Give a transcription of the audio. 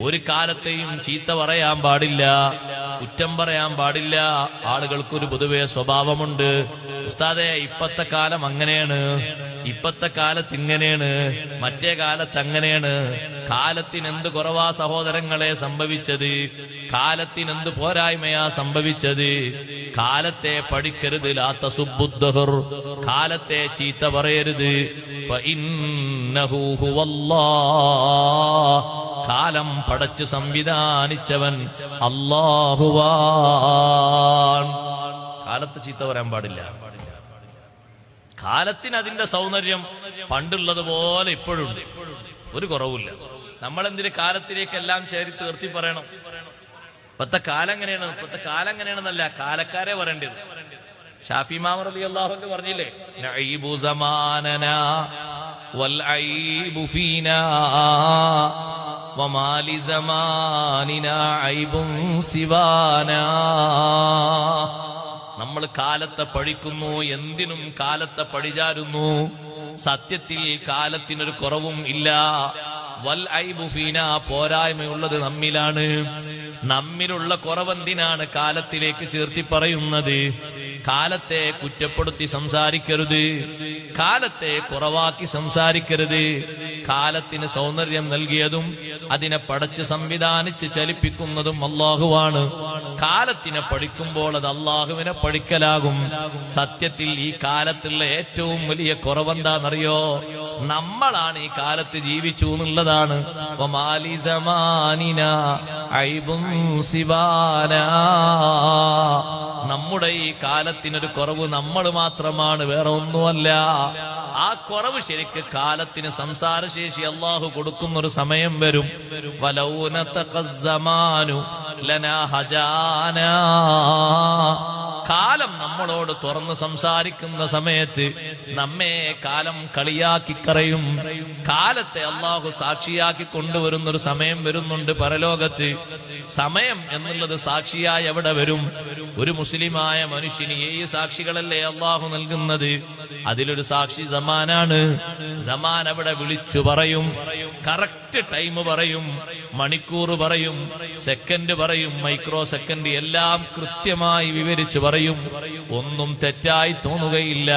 ഒരു കാലത്തെയും ചീത്ത പറയാൻ പാടില്ല, കുറ്റം പറയാൻ പാടില്ല. ആളുകൾക്കൊരു പൊതുവെ സ്വഭാവമുണ്ട്, ഉസ്താദേ ഇപ്പത്തെ കാലം അങ്ങനെയാണ്, ഇപ്പത്തെ കാലത്ത് ഇങ്ങനെയാണ്, മറ്റേ കാലത്ത് അങ്ങനെയാണ്. കാലത്തിനെന്ത് കുറവാ സഹോദരങ്ങളെ സംഭവിച്ചത്? കാലത്തിനെന്ത് പോരായ്മയാ സംഭവിച്ചത്? കാലത്തെ പഠിക്കരുത്. ലാ തസുബ്ബുദ്ദഹർ, കാലത്തെ ചീത്ത പറയരുത്. ഫഇന്നഹു ഹുവല്ലാഹ്, കാലം പടച്ച് സംവിധാനിച്ചവൻ അല്ലാഹുവാൻ. കാലത്ത് ചീത്ത പറയാൻ പാടില്ല. കാലത്തിന് അതിന്റെ സൗന്ദര്യം പണ്ടുള്ളതുപോലെ ഇപ്പോഴുണ്ട്, ഒരു കുറവുമില്ല. നമ്മളെന്തിന് കാലത്തിലേക്ക് എല്ലാം ചേരി തീർത്തി പറയണം? ഇപ്പത്തെ കാലം എങ്ങനെയാണ്, ഇപ്പത്തെ കാലം എങ്ങനെയാണെന്നല്ല, കാലക്കാരെ പറയേണ്ടത്. ഷാഫി ഇമാം റളിയല്ലാഹു അൻഹു പറഞ്ഞില്ലേ, നഈബു സമാനനാ വൽ ഐബു ഫീനാ വമാ ലിസമാനിനാ ഐബുൻ സിവാനാ. നമ്മൾ കാലത്തെ പഴിക്കുന്നു, എന്തിനും കാലത്തെ പഴിചാരുന്നു. സത്യത്തിൽ കാലത്തിനൊരു കുറവും ഇല്ല. വൽ ഐബു ഫീനാ, പോരായ്മയുള്ളത് നമ്മിലാണ്. നമ്മിലുള്ള കുറവെന്തിനാണ് കാലത്തിലേക്ക് ചേർത്തി പറയുന്നത്? കാലത്തെ കുറ്റപ്പെടുത്തി സംസാരിക്കരുത്, കാലത്തെ കുറവാക്കി സംസാരിക്കരുത്. കാലത്തിന് സൗന്ദര്യം നൽകിയതും അതിനെ പടച്ച് സംവിധാനിച്ച് ചലിപ്പിക്കുന്നതും അല്ലാഹുവാണ്. കാലത്തിനെ പഠിക്കുമ്പോൾ അത് അല്ലാഹുവിനെ പഠിക്കലാകും. സത്യത്തിൽ ഈ കാലത്തുള്ള ഏറ്റവും വലിയ കുറവെന്താണെന്നറിയോ? നമ്മളാണ് ഈ കാലത്ത് ജീവിച്ചു എന്നുള്ളതാണ്. വമാലി സമാനിനാ ഐബുൻ സിവാനാ, നമ്മുടെ ഈ കാലത്തിനൊരു കുറവ് നമ്മൾ മാത്രമാണ്, വേറെ ഒന്നുമല്ല. ആ കുറവ് ശരിക്ക് കാലത്തിന് സംസാരശേഷി അല്ലാഹു കൊടുക്കുന്നൊരു സമയം വരും. വലൗ നതഖസ്സമാനു ലനാ ഹജാനാ, കാലം നമ്മളോട് തുറന്ന് സംസാരിക്കുന്ന സമയത്ത് നമ്മെ കാലം കളിയാക്കി കറയും. കാലത്തെ അല്ലാഹു സാക്ഷിയാക്കി കൊണ്ടുവരുന്നൊരു സമയം വരുന്നുണ്ട് പരലോകത്ത്. സമയം എന്നുള്ളത് സാക്ഷിയായി എവിടെ വരും? ഒരു മുസ്ലിമായ മനുഷ്യന് 7 സാക്ഷികളല്ലേ അല്ലാഹു നൽകുന്നത്. അതിലൊരു സാക്ഷി സമാനാണ്. സമാൻ അവിടെ വിളിച്ചു പറയും, കറക്റ്റ് ടൈം പറയും, മണിക്കൂർ പറയും, സെക്കൻഡ് പറയും, മൈക്രോ സെക്കൻഡ് എല്ലാം കൃത്യമായി വിവരിച്ചു പറയും. ഒന്നും തെറ്റായി തോന്നുകയില്ല.